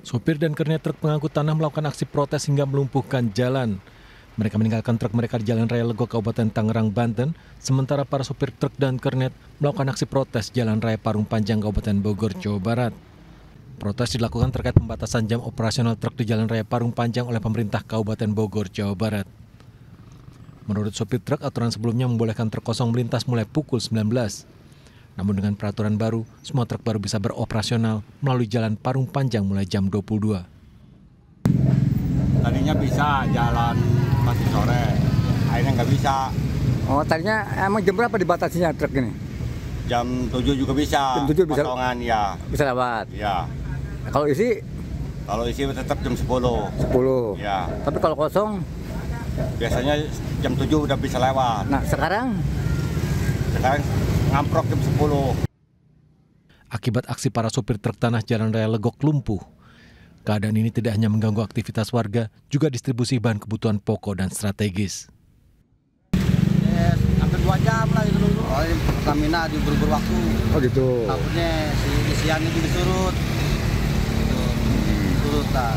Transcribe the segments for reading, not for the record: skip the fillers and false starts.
Sopir dan kernet truk pengangkut tanah melakukan aksi protes hingga melumpuhkan jalan. Mereka meninggalkan truk mereka di Jalan Raya Legok, Kabupaten Tangerang, Banten, sementara para sopir truk dan kernet melakukan aksi protes Jalan Raya Parung Panjang, Kabupaten Bogor, Jawa Barat. Protes dilakukan terkait pembatasan jam operasional truk di Jalan Raya Parung Panjang oleh pemerintah Kabupaten Bogor, Jawa Barat. Menurut sopir truk, aturan sebelumnya membolehkan truk kosong melintas mulai pukul 19. Namun dengan peraturan baru, semua truk baru bisa beroperasional melalui Jalan Parung Panjang mulai jam 22. Tadinya bisa jalan masih sore, akhirnya nggak bisa. Oh, tadinya emang jam berapa dibatasinya truk ini? Jam 7 juga bisa. Jam 7 bisa. Kosongan ya. Bisa lewat. Ya. Kalau isi? Kalau isi tetap jam 10. 10. Ya. Tapi kalau kosong? Biasanya jam 7 udah bisa lewat. Nah, sekarang ngamprok jam 10. Akibat aksi para sopir truk tanah Jalan Raya Legok lumpuh, keadaan ini tidak hanya mengganggu aktivitas warga, juga distribusi bahan kebutuhan pokok dan strategis. Yes, hampir 2 jam lah itu dulu. Oh, Pertamina diburu-buru waktu. oh gitu. Takutnya si isiannya juga surut. Surut lah.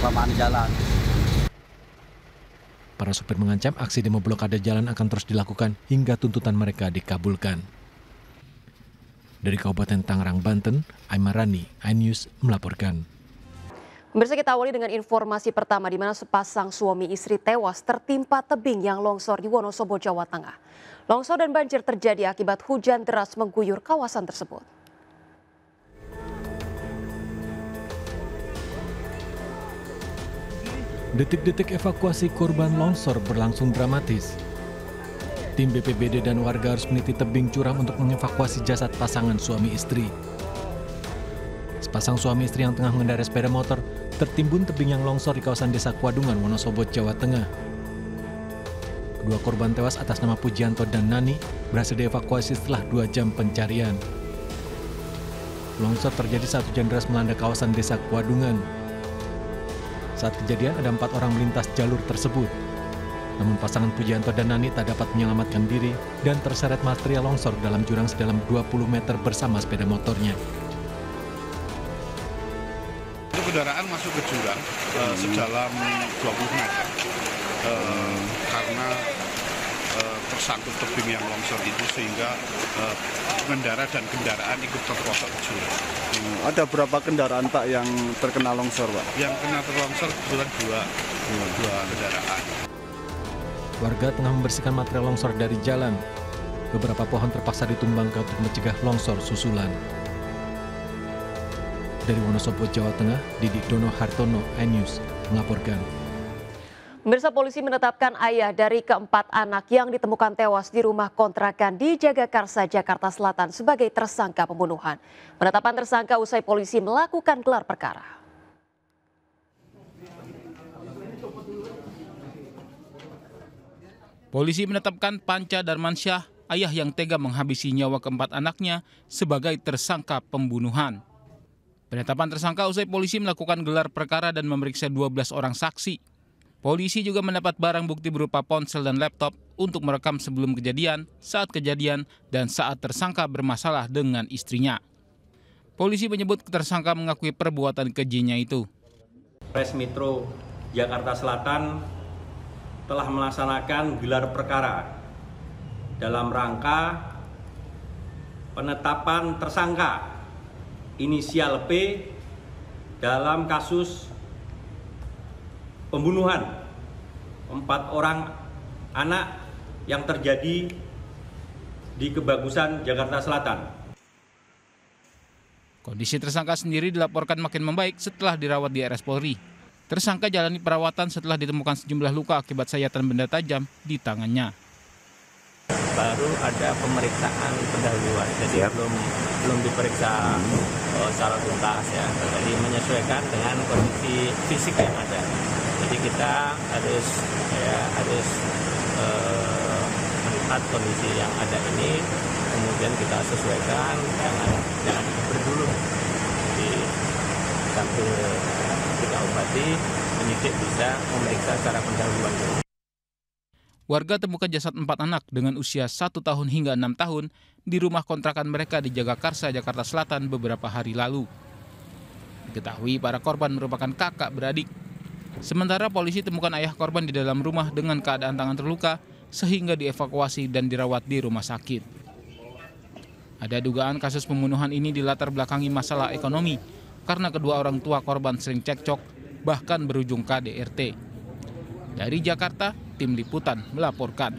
Kelamaan jalan. Para sopir mengancam aksi demo blokade jalan akan terus dilakukan hingga tuntutan mereka dikabulkan. Dari Kabupaten Tangerang, Banten, Aimarani, iNews melaporkan. Pemirsa, kita awali dengan informasi pertama di mana sepasang suami istri tewas tertimpa tebing yang longsor di Wonosobo, Jawa Tengah. Longsor dan banjir terjadi akibat hujan deras mengguyur kawasan tersebut. Detik-detik evakuasi korban longsor berlangsung dramatis. Tim BPBD dan warga harus meniti tebing curam untuk mengevakuasi jasad pasangan suami istri. Sepasang suami istri yang tengah mengendarai sepeda motor tertimbun tebing yang longsor di kawasan Desa Kuadungan, Wonosobo, Jawa Tengah. Kedua korban tewas atas nama Pujianto dan Nani berhasil dievakuasi setelah 2 jam pencarian. Longsor terjadi saat hujan deras melanda kawasan Desa Kuadungan. Saat kejadian ada 4 orang melintas jalur tersebut. Namun pasangan Pujianto dan Nani tak dapat menyelamatkan diri dan terseret material longsor dalam jurang sedalam 20 meter bersama sepeda motornya. Kendaraan masuk ke jurang sedalam 20 meter karena tersangkut tebing yang longsor itu sehingga pengendara dan kendaraan ikut terperosok ke jurang. Ada berapa kendaraan Pak yang terkena longsor Pak? Yang kena terlongsor kebetulan dua kendaraan. Warga tengah membersihkan material longsor dari jalan. Beberapa pohon terpaksa ditumbangkan untuk mencegah longsor susulan. Dari Wonosobo, Jawa Tengah, Didik Dono Hartono, iNews melaporkan. Pemirsa, polisi menetapkan ayah dari keempat anak yang ditemukan tewas di rumah kontrakan di Jagakarsa, Jakarta Selatan sebagai tersangka pembunuhan. Penetapan tersangka usai polisi melakukan gelar perkara. Polisi menetapkan Panca Darmansyah, ayah yang tega menghabisi nyawa keempat anaknya, sebagai tersangka pembunuhan. Penetapan tersangka usai polisi melakukan gelar perkara dan memeriksa 12 orang saksi. Polisi juga mendapat barang bukti berupa ponsel dan laptop untuk merekam sebelum kejadian, saat kejadian, dan saat tersangka bermasalah dengan istrinya. Polisi menyebut tersangka mengakui perbuatan kejinya itu. Polres Metro Jakarta Selatan telah melaksanakan gelar perkara dalam rangka penetapan tersangka inisial P dalam kasus pembunuhan 4 orang anak yang terjadi di Kebagusan, Jakarta Selatan. Kondisi tersangka sendiri dilaporkan makin membaik setelah dirawat di RS Polri. Tersangka jalani perawatan setelah ditemukan sejumlah luka akibat sayatan benda tajam di tangannya. Baru ada pemeriksaan pendahuluan, jadi belum diperiksa secara tuntas ya. Jadi menyesuaikan dengan kondisi fisik yang ada. Jadi kita harus melihat kondisi yang ada ini, kemudian kita sesuaikan, jangan berdulu. Jadi sambil kita obati, penyidik bisa memeriksa secara pendahuluan. Warga temukan jasad 4 anak dengan usia 1 tahun hingga 6 tahun di rumah kontrakan mereka di Jagakarsa, Jakarta Selatan beberapa hari lalu. Diketahui para korban merupakan kakak beradik. Sementara polisi temukan ayah korban di dalam rumah dengan keadaan tangan terluka sehingga dievakuasi dan dirawat di rumah sakit. Ada dugaan kasus pembunuhan ini dilatar belakangi masalah ekonomi karena kedua orang tua korban sering cekcok bahkan berujung KDRT. Dari Jakarta, tim liputan melaporkan.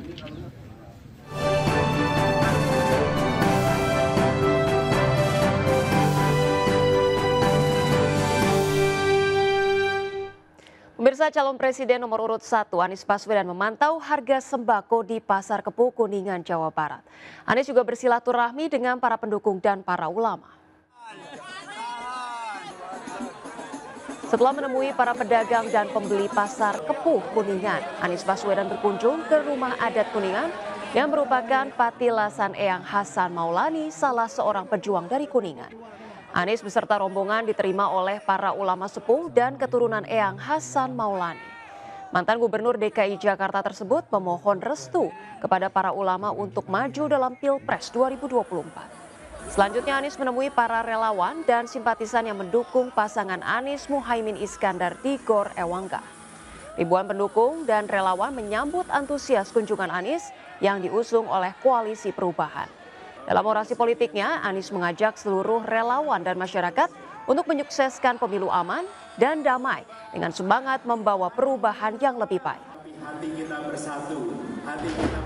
Pemirsa, calon presiden nomor urut 1 Anies Baswedan memantau harga sembako di Pasar Kebo, Kuningan, Jawa Barat. Anies juga bersilaturahmi dengan para pendukung dan para ulama. Setelah menemui para pedagang dan pembeli Pasar Kebo, Kuningan, Anies Baswedan berkunjung ke rumah adat Kuningan yang merupakan patilasan Eyang Hasan Maulani, salah seorang pejuang dari Kuningan. Anies beserta rombongan diterima oleh para ulama sepuh dan keturunan Eyang Hasan Maulani. Mantan Gubernur DKI Jakarta tersebut memohon restu kepada para ulama untuk maju dalam Pilpres 2024. Selanjutnya Anies menemui para relawan dan simpatisan yang mendukung pasangan Anies Muhaimin Iskandar di Gor Ewangga. Ribuan pendukung dan relawan menyambut antusias kunjungan Anies yang diusung oleh Koalisi Perubahan. Dalam orasi politiknya, Anies mengajak seluruh relawan dan masyarakat untuk menyukseskan pemilu aman dan damai dengan semangat membawa perubahan yang lebih baik. Hati kita bersatu, hati kita...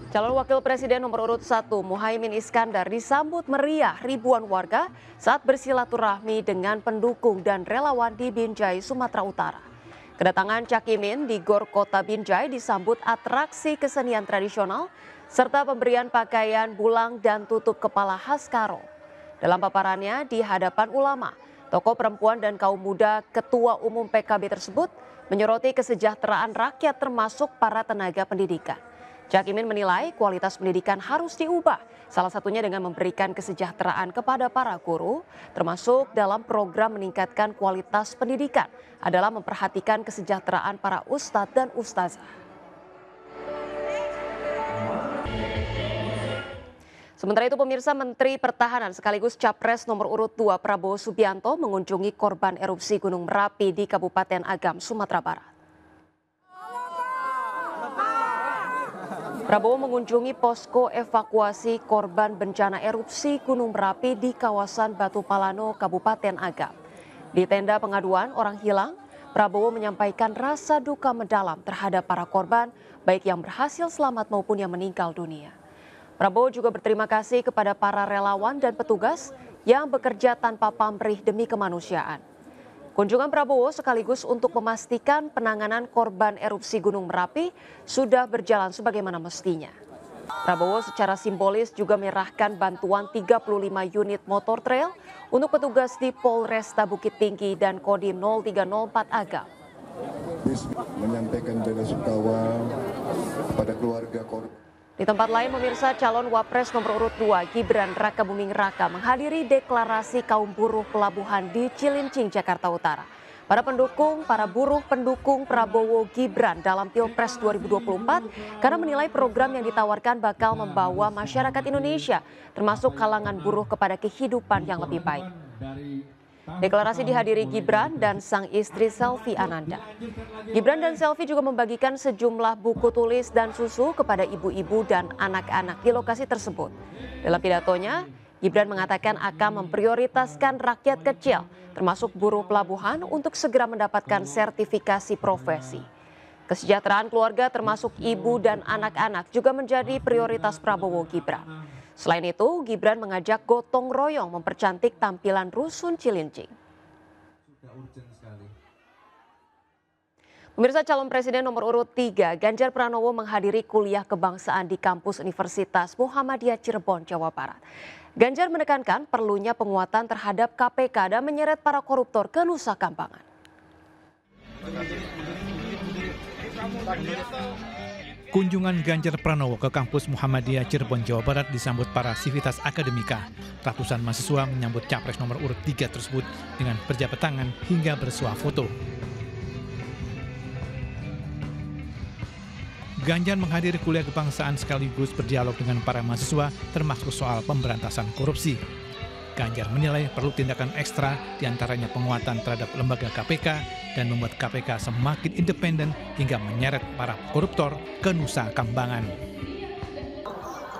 Calon Wakil Presiden nomor urut 1 Muhaimin Iskandar disambut meriah ribuan warga saat bersilaturahmi dengan pendukung dan relawan di Binjai, Sumatera Utara. Kedatangan Cak Imin di Gor Kota Binjai disambut atraksi kesenian tradisional serta pemberian pakaian bulang dan tutup kepala khas Karo. Dalam paparannya di hadapan ulama, tokoh perempuan dan kaum muda Ketua Umum PKB tersebut menyoroti kesejahteraan rakyat termasuk para tenaga pendidikan. Cak Imin menilai kualitas pendidikan harus diubah, salah satunya dengan memberikan kesejahteraan kepada para guru, termasuk dalam program meningkatkan kualitas pendidikan adalah memperhatikan kesejahteraan para ustadz dan ustazah. Sementara itu pemirsa, Menteri Pertahanan sekaligus Capres nomor urut 2 Prabowo Subianto mengunjungi korban erupsi Gunung Merapi di Kabupaten Agam, Sumatera Barat. Prabowo mengunjungi posko evakuasi korban bencana erupsi Gunung Merapi di kawasan Batu Palano, Kabupaten Agam. Di tenda pengaduan orang hilang, Prabowo menyampaikan rasa duka mendalam terhadap para korban, baik yang berhasil selamat maupun yang meninggal dunia. Prabowo juga berterima kasih kepada para relawan dan petugas yang bekerja tanpa pamrih demi kemanusiaan. Kunjungan Prabowo sekaligus untuk memastikan penanganan korban erupsi Gunung Merapi sudah berjalan sebagaimana mestinya. Prabowo secara simbolis juga menyerahkan bantuan 35 unit motor trail untuk petugas di Polresta Bukit Tinggi dan Kodim 0304 Agam. Menyampaikan bela sungkawa pada keluarga korban. Di tempat lain, pemirsa, calon Wapres nomor urut 2 Gibran Rakabuming Raka menghadiri deklarasi kaum buruh pelabuhan di Cilincing, Jakarta Utara. Para buruh pendukung Prabowo Gibran dalam Pilpres 2024 karena menilai program yang ditawarkan bakal membawa masyarakat Indonesia, termasuk kalangan buruh, kepada kehidupan yang lebih baik. Deklarasi dihadiri Gibran dan sang istri Selvi Ananda. Gibran dan Selvi juga membagikan sejumlah buku tulis dan susu kepada ibu-ibu dan anak-anak di lokasi tersebut. Dalam pidatonya, Gibran mengatakan akan memprioritaskan rakyat kecil, termasuk buruh pelabuhan, untuk segera mendapatkan sertifikasi profesi. Kesejahteraan keluarga termasuk ibu dan anak-anak juga menjadi prioritas Prabowo Gibran. Selain itu, Gibran mengajak gotong royong mempercantik tampilan Rusun Cilincing. Pemirsa, calon presiden nomor urut 3 Ganjar Pranowo menghadiri kuliah kebangsaan di kampus Universitas Muhammadiyah Cirebon, Jawa Barat. Ganjar menekankan perlunya penguatan terhadap KPK dan menyeret para koruptor ke Nusa Kambangan. Kunjungan Ganjar Pranowo ke kampus Muhammadiyah Cirebon, Jawa Barat disambut para sivitas akademika. Ratusan mahasiswa menyambut capres nomor urut 3 tersebut dengan berjabat tangan hingga bersuah foto. Ganjar menghadiri kuliah kebangsaan sekaligus berdialog dengan para mahasiswa termasuk soal pemberantasan korupsi. Ganjar menilai perlu tindakan ekstra, diantaranya penguatan terhadap lembaga KPK dan membuat KPK semakin independen hingga menyeret para koruptor ke Nusa Kambangan.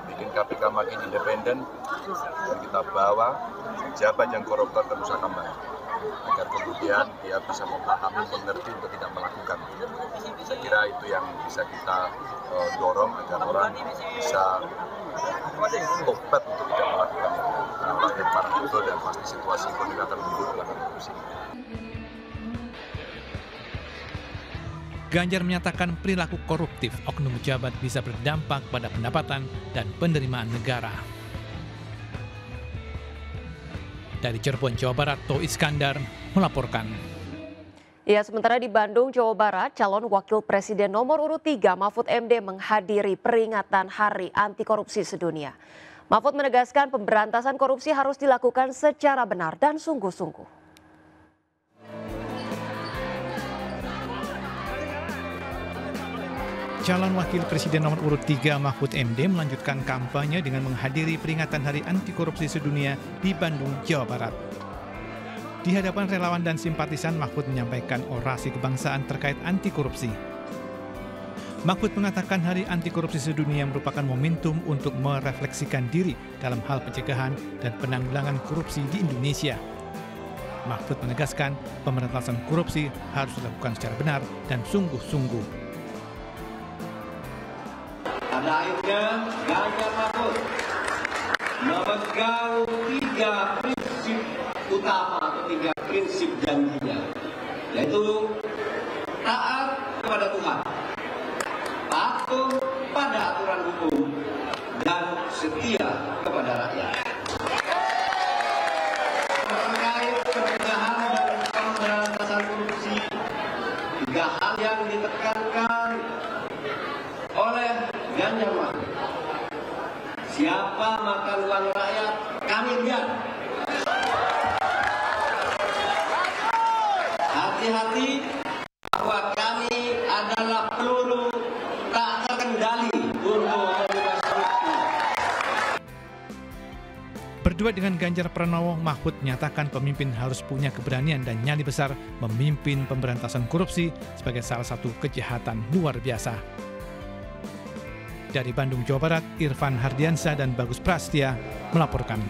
Bikin KPK makin independen dan kita bawa pejabat yang koruptor ke Nusa Kambangan agar kemudian dia bisa memahami, mengerti untuk tidak melakukan. Saya kira itu yang bisa kita dorong agar orang bisa tobat untuk tidak melakukan itu. Rakyat parah betul dan pasti situasi ekonomi akan memburuk karena korupsi. Ganjar menyatakan perilaku koruptif oknum pejabat bisa berdampak pada pendapatan dan penerimaan negara. Dari Cirebon, Jawa Barat, To Iskandar melaporkan. Ya, sementara di Bandung, Jawa Barat, calon wakil presiden nomor urut 3 Mahfud MD menghadiri peringatan Hari Anti Korupsi Sedunia. Mahfud menegaskan pemberantasan korupsi harus dilakukan secara benar dan sungguh-sungguh. Calon wakil presiden nomor urut 3 Mahfud MD melanjutkan kampanye dengan menghadiri peringatan Hari Anti Korupsi Sedunia di Bandung, Jawa Barat. Di hadapan relawan dan simpatisan, Mahfud menyampaikan orasi kebangsaan terkait anti korupsi. Mahfud mengatakan Hari Anti Korupsi Sedunia merupakan momentum untuk merefleksikan diri dalam hal pencegahan dan penanggulangan korupsi di Indonesia. Mahfud menegaskan pemberantasan korupsi harus dilakukan secara benar dan sungguh-sungguh. Pada akhirnya Ganjar Mahfud memegang 3 prinsip utama atau 3 prinsip janjinya, yaitu taat kepada Tuhan, patuh pada aturan hukum, dan setia kepada rakyat. Terkait pencegahan dan pemberantasan korupsi, 3 hal yang ditekankan oleh Ganjar Mahfud. Siapa makan uang rakyat, kami lihat. Hati-hati bahwa kami adalah peluru tak terkendali untuk membebas korupsi. Berdua dengan Ganjar Pranowo, Mahfud menyatakan pemimpin harus punya keberanian dan nyali besar memimpin pemberantasan korupsi sebagai salah satu kejahatan luar biasa. Dari Bandung, Jawa Barat, Irfan Hardiansyah dan Bagus Prastia melaporkan.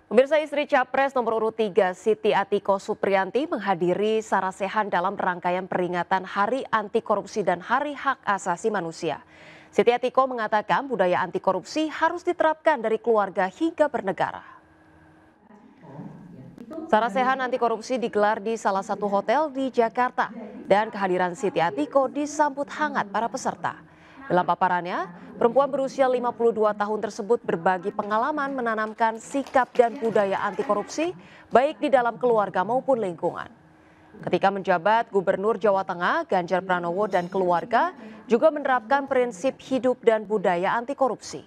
Pemirsa, istri Capres nomor urut 3 Siti Atiko Supriyanti menghadiri sarasehan dalam rangkaian peringatan Hari Anti Korupsi dan Hari Hak Asasi Manusia. Siti Atiko mengatakan budaya anti korupsi harus diterapkan dari keluarga hingga bernegara. Sarasehan anti korupsi digelar di salah satu hotel di Jakarta dan kehadiran Siti Atiko disambut hangat para peserta. Dalam paparannya, perempuan berusia 52 tahun tersebut berbagi pengalaman menanamkan sikap dan budaya anti korupsi baik di dalam keluarga maupun lingkungan. Ketika menjabat Gubernur Jawa Tengah, Ganjar Pranowo dan keluarga juga menerapkan prinsip hidup dan budaya anti korupsi.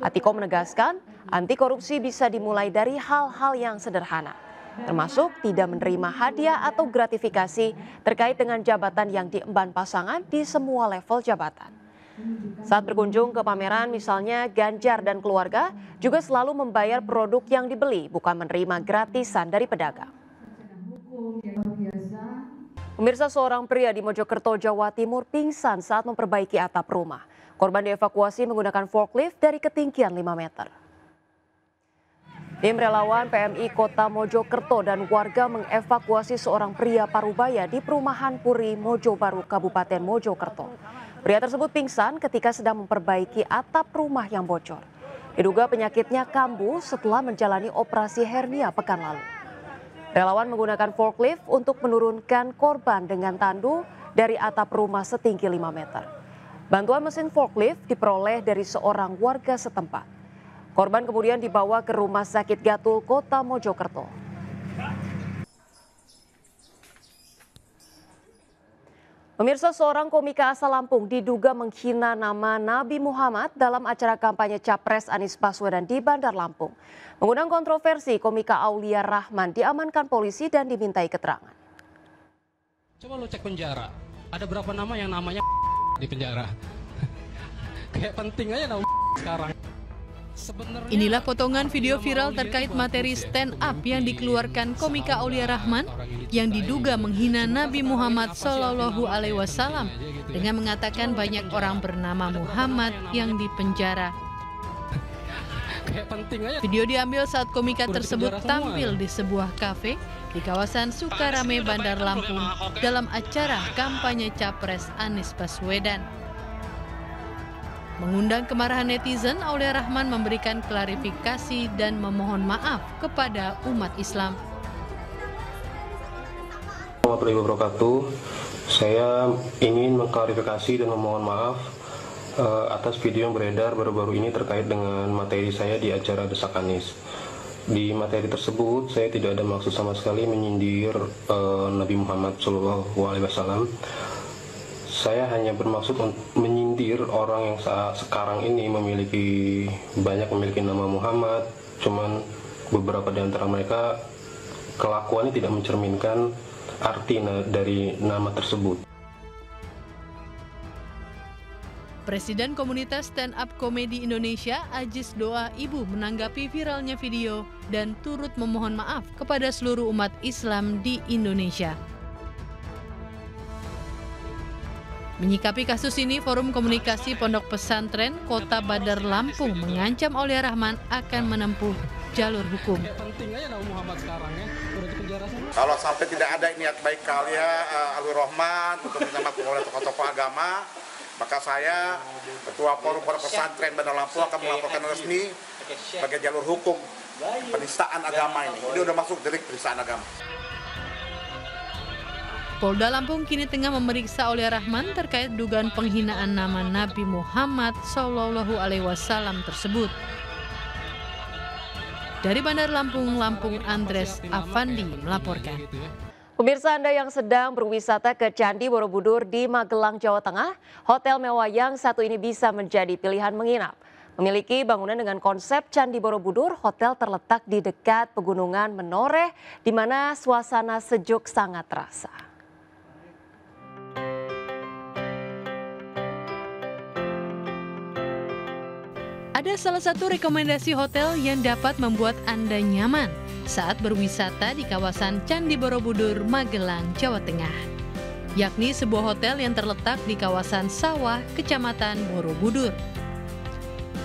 Atiko menegaskan, anti korupsi bisa dimulai dari hal-hal yang sederhana, termasuk tidak menerima hadiah atau gratifikasi terkait dengan jabatan yang diemban pasangan di semua level jabatan. Saat berkunjung ke pameran, misalnya Ganjar dan keluarga juga selalu membayar produk yang dibeli, bukan menerima gratisan dari pedagang. Pemirsa, seorang pria di Mojokerto, Jawa Timur pingsan saat memperbaiki atap rumah. Korban dievakuasi menggunakan forklift dari ketinggian 5 meter. Tim relawan PMI Kota Mojokerto dan warga mengevakuasi seorang pria parubaya di perumahan Puri Mojo Baru, Kabupaten Mojokerto. Pria tersebut pingsan ketika sedang memperbaiki atap rumah yang bocor. Diduga penyakitnya kambuh setelah menjalani operasi hernia pekan lalu. Relawan menggunakan forklift untuk menurunkan korban dengan tandu dari atap rumah setinggi 5 meter. Bantuan mesin forklift diperoleh dari seorang warga setempat. Korban kemudian dibawa ke Rumah Sakit Gatul, Kota Mojokerto. Pemirsa, seorang komika asal Lampung diduga menghina nama Nabi Muhammad dalam acara kampanye Capres Anies Baswedan di Bandar Lampung. Mengundang kontroversi, komika Aulia Rahman diamankan polisi dan dimintai keterangan. Coba lo cek penjara, ada berapa nama yang namanya di penjara? Kayak penting aja nama sekarang. Inilah potongan video viral terkait materi stand up yang dikeluarkan komika Aulia Rahman yang diduga menghina Nabi Muhammad SAW dengan mengatakan banyak orang bernama Muhammad yang dipenjara. Video diambil saat komika tersebut tampil di sebuah kafe di kawasan Sukarame, Bandar Lampung dalam acara kampanye Capres Anies Baswedan. Mengundang kemarahan netizen, Aulia Rahman memberikan klarifikasi dan memohon maaf kepada umat Islam. Warahmatullahi wabarakatuh. Saya ingin mengklarifikasi dan memohon maaf atas video yang beredar baru-baru ini terkait dengan materi saya di acara Desak Anies. Di materi tersebut saya tidak ada maksud sama sekali menyindir Nabi Muhammad SAW. Saya hanya bermaksud menyindir orang yang saat sekarang ini memiliki nama Muhammad, cuman beberapa di antara mereka kelakuannya tidak mencerminkan arti dari nama tersebut. Presiden Komunitas Stand Up Komedi Indonesia, Ajis Doa Ibu, menanggapi viralnya video dan turut memohon maaf kepada seluruh umat Islam di Indonesia. Menyikapi kasus ini, Forum Komunikasi Pondok Pesantren Kota Bandar Lampung mengancam Aulia Rahman akan menempuh jalur hukum. Kalau sampai tidak ada niat baik Aulia Rahman untuk minta maaf oleh tokoh-tokoh agama, maka saya, Ketua Forum Pondok Pesantren Bandar Lampung, akan melaporkan resmi sebagai jalur hukum penistaan agama ini. Ini udah masuk delik penistaan agama. Polda Lampung kini tengah memeriksa Aulia Rahman terkait dugaan penghinaan nama Nabi Muhammad SAW tersebut. Dari Bandar Lampung, Andres Afandi melaporkan. Pemirsa Anda yang sedang berwisata ke Candi Borobudur di Magelang, Jawa Tengah, hotel mewah yang satu ini bisa menjadi pilihan menginap. Memiliki bangunan dengan konsep Candi Borobudur, hotel terletak di dekat pegunungan Menoreh, di mana suasana sejuk sangat terasa. Ada salah satu rekomendasi hotel yang dapat membuat Anda nyaman saat berwisata di kawasan Candi Borobudur, Magelang, Jawa Tengah. Yakni sebuah hotel yang terletak di kawasan Sawah, Kecamatan Borobudur.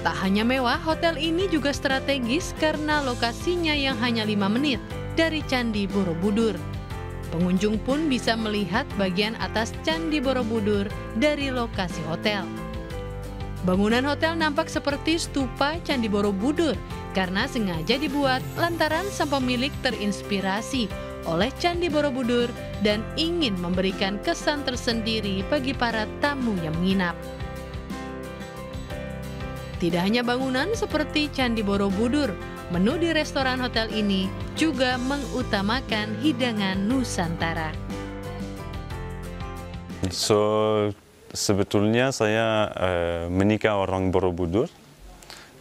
Tak hanya mewah, hotel ini juga strategis karena lokasinya yang hanya 5 menit dari Candi Borobudur. Pengunjung pun bisa melihat bagian atas Candi Borobudur dari lokasi hotel. Bangunan hotel nampak seperti stupa Candi Borobudur karena sengaja dibuat lantaran sang pemilik terinspirasi oleh Candi Borobudur dan ingin memberikan kesan tersendiri bagi para tamu yang menginap. Tidak hanya bangunan seperti Candi Borobudur, menu di restoran hotel ini juga mengutamakan hidangan Nusantara. Sebetulnya saya menikah orang Borobudur,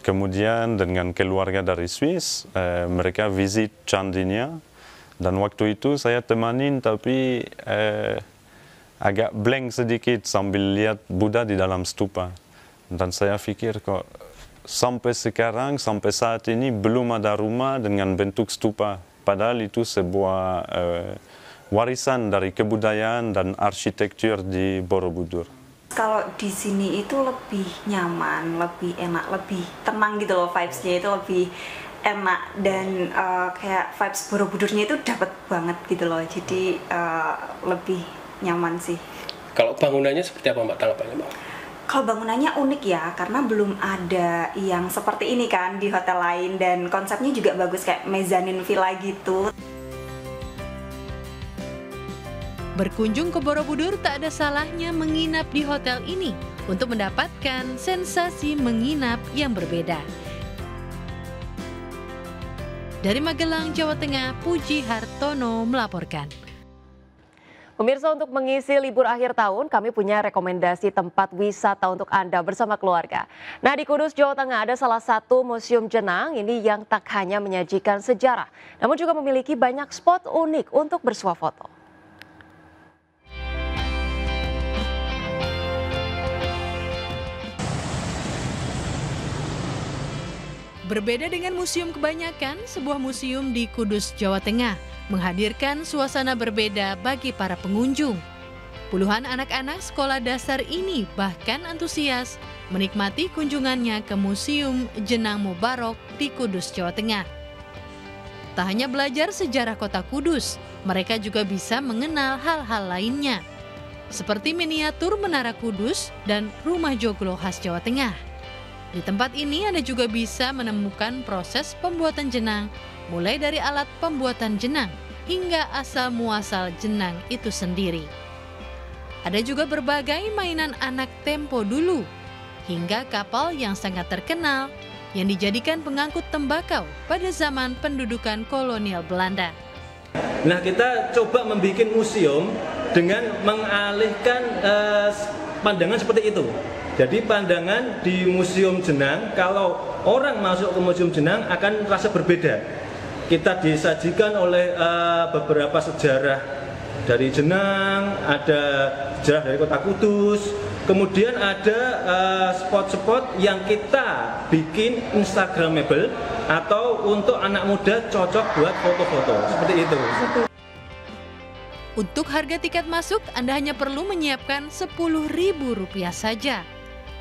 kemudian dengan keluarga dari Swiss, mereka visit candinya, dan waktu itu saya temanin tapi agak blank sedikit sambil lihat Buddha di dalam stupa. Dan saya pikir kok sampai sekarang, sampai saat ini belum ada rumah dengan bentuk stupa, padahal itu sebuah warisan dari kebudayaan dan arsitektur di Borobudur. Kalau di sini itu lebih nyaman, lebih enak, lebih tenang gitu loh, vibes-nya itu lebih enak dan kayak vibes Borobudurnya itu dapat banget gitu loh, jadi lebih nyaman sih. Kalau bangunannya seperti apa Mbak tanggapannya Mbak? Kalau bangunannya unik ya, karena belum ada yang seperti ini kan di hotel lain dan konsepnya juga bagus kayak mezzanine villa gitu. Berkunjung ke Borobudur tak ada salahnya menginap di hotel ini untuk mendapatkan sensasi menginap yang berbeda. Dari Magelang, Jawa Tengah, Puji Hartono melaporkan. Pemirsa, untuk mengisi libur akhir tahun, kami punya rekomendasi tempat wisata untuk Anda bersama keluarga. Nah, di Kudus, Jawa Tengah ada salah satu museum jenang ini yang tak hanya menyajikan sejarah, namun juga memiliki banyak spot unik untuk bersuah foto. Berbeda dengan museum kebanyakan, sebuah museum di Kudus, Jawa Tengah menghadirkan suasana berbeda bagi para pengunjung. Puluhan anak-anak sekolah dasar ini bahkan antusias menikmati kunjungannya ke Museum Jenang Mubarok di Kudus, Jawa Tengah. Tak hanya belajar sejarah kota Kudus, mereka juga bisa mengenal hal-hal lainnya, seperti miniatur Menara Kudus dan Rumah Joglo khas Jawa Tengah. Di tempat ini Anda juga bisa menemukan proses pembuatan jenang, mulai dari alat pembuatan jenang hingga asal-muasal jenang itu sendiri. Ada juga berbagai mainan anak tempo dulu, hingga kapal yang sangat terkenal yang dijadikan pengangkut tembakau pada zaman pendudukan kolonial Belanda. Nah, kita coba membuat museum dengan mengalihkan pandangan seperti itu. Jadi pandangan di Museum Jenang, kalau orang masuk ke Museum Jenang akan merasa berbeda. Kita disajikan oleh beberapa sejarah dari Jenang, ada sejarah dari kota Kudus, kemudian ada spot-spot yang kita bikin instagramable atau untuk anak muda cocok buat foto-foto, seperti itu. Untuk harga tiket masuk, Anda hanya perlu menyiapkan Rp10.000 saja.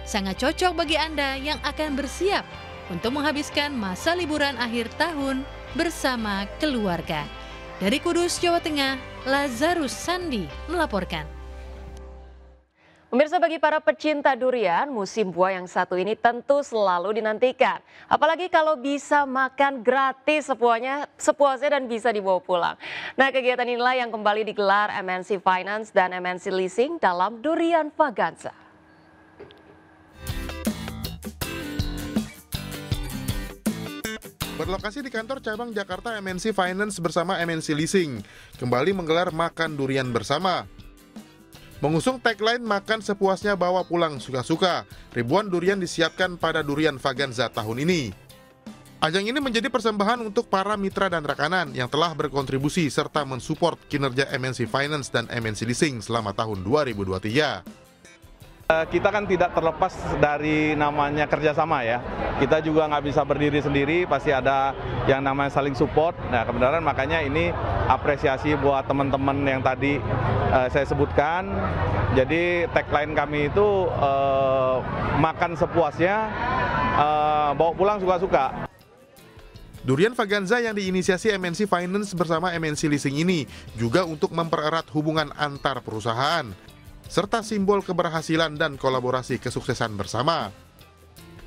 Sangat cocok bagi Anda yang akan bersiap untuk menghabiskan masa liburan akhir tahun bersama keluarga. Dari Kudus, Jawa Tengah, Lazarus Sandi melaporkan. Pemirsa, bagi para pecinta durian, musim buah yang satu ini tentu selalu dinantikan. Apalagi kalau bisa makan gratis sepuasnya dan bisa dibawa pulang. Nah, kegiatan inilah yang kembali digelar MNC Finance dan MNC Leasing dalam Durian Vaganza. Berlokasi di kantor cabang Jakarta, MNC Finance bersama MNC Leasing kembali menggelar Makan Durian Bersama. Mengusung tagline Makan Sepuasnya Bawa Pulang Suka-Suka, ribuan durian disiapkan pada Durian Vaganza tahun ini. Ajang ini menjadi persembahan untuk para mitra dan rekanan yang telah berkontribusi serta mensupport kinerja MNC Finance dan MNC Leasing selama tahun 2023. Kita kan tidak terlepas dari namanya kerjasama ya. Kita juga nggak bisa berdiri sendiri, pasti ada yang namanya saling support. Nah, kebenaran makanya ini apresiasi buat teman-teman yang tadi saya sebutkan. Jadi tagline kami itu makan sepuasnya, bawa pulang suka-suka. Durian Vaganza yang diinisiasi MNC Finance bersama MNC Leasing ini juga untuk mempererat hubungan antar perusahaan, serta simbol keberhasilan dan kolaborasi kesuksesan bersama.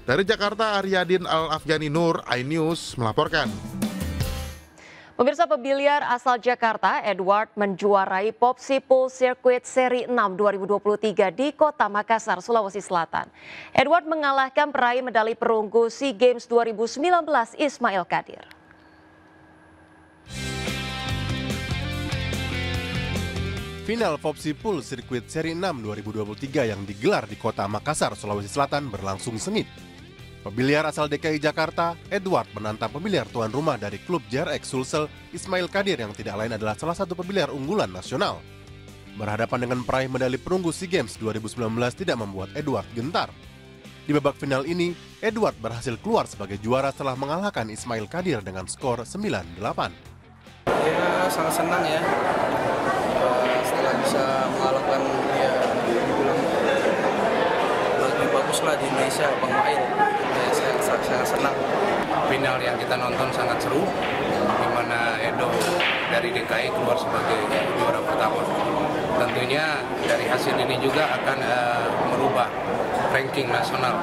Dari Jakarta, Aryadin Al-Afghani Nur, iNews melaporkan. Pemirsa, pebiliar asal Jakarta, Edward menjuarai Popsi Pool Circuit Seri 6 2023 di Kota Makassar, Sulawesi Selatan. Edward mengalahkan peraih medali perunggu SEA Games 2019 Ismail Kadir. Final Popsi Pool Circuit Seri 6 2023 yang digelar di Kota Makassar, Sulawesi Selatan berlangsung sengit. Pembiliar asal DKI Jakarta, Edward menantang pembiliar tuan rumah dari klub JRX Sulsel, Ismail Kadir yang tidak lain adalah salah satu pembiliar unggulan nasional. Berhadapan dengan peraih medali perunggu SEA Games 2019 tidak membuat Edward gentar. Di babak final ini, Edward berhasil keluar sebagai juara setelah mengalahkan Ismail Kadir dengan skor 9-8. Ya, sangat senang ya. Setelah bisa mengalahkan ya dibilang lebih bagus lah di Indonesia, Bang Mail. Ya, saya sangat senang. Final yang kita nonton sangat seru, di mana Edo dari DKI keluar sebagai juara pertama. Tentunya dari hasil ini juga akan merubah ranking nasional.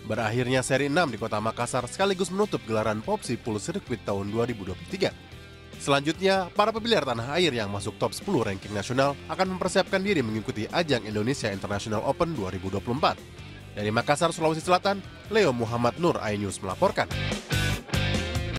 Berakhirnya seri 6 di Kota Makassar sekaligus menutup gelaran Popsi Pool Circuit tahun 2023. Selanjutnya, para pembiliar tanah air yang masuk top 10 ranking nasional akan mempersiapkan diri mengikuti ajang Indonesia International Open 2024. Dari Makassar, Sulawesi Selatan, Leo Muhammad Nur, iNews melaporkan.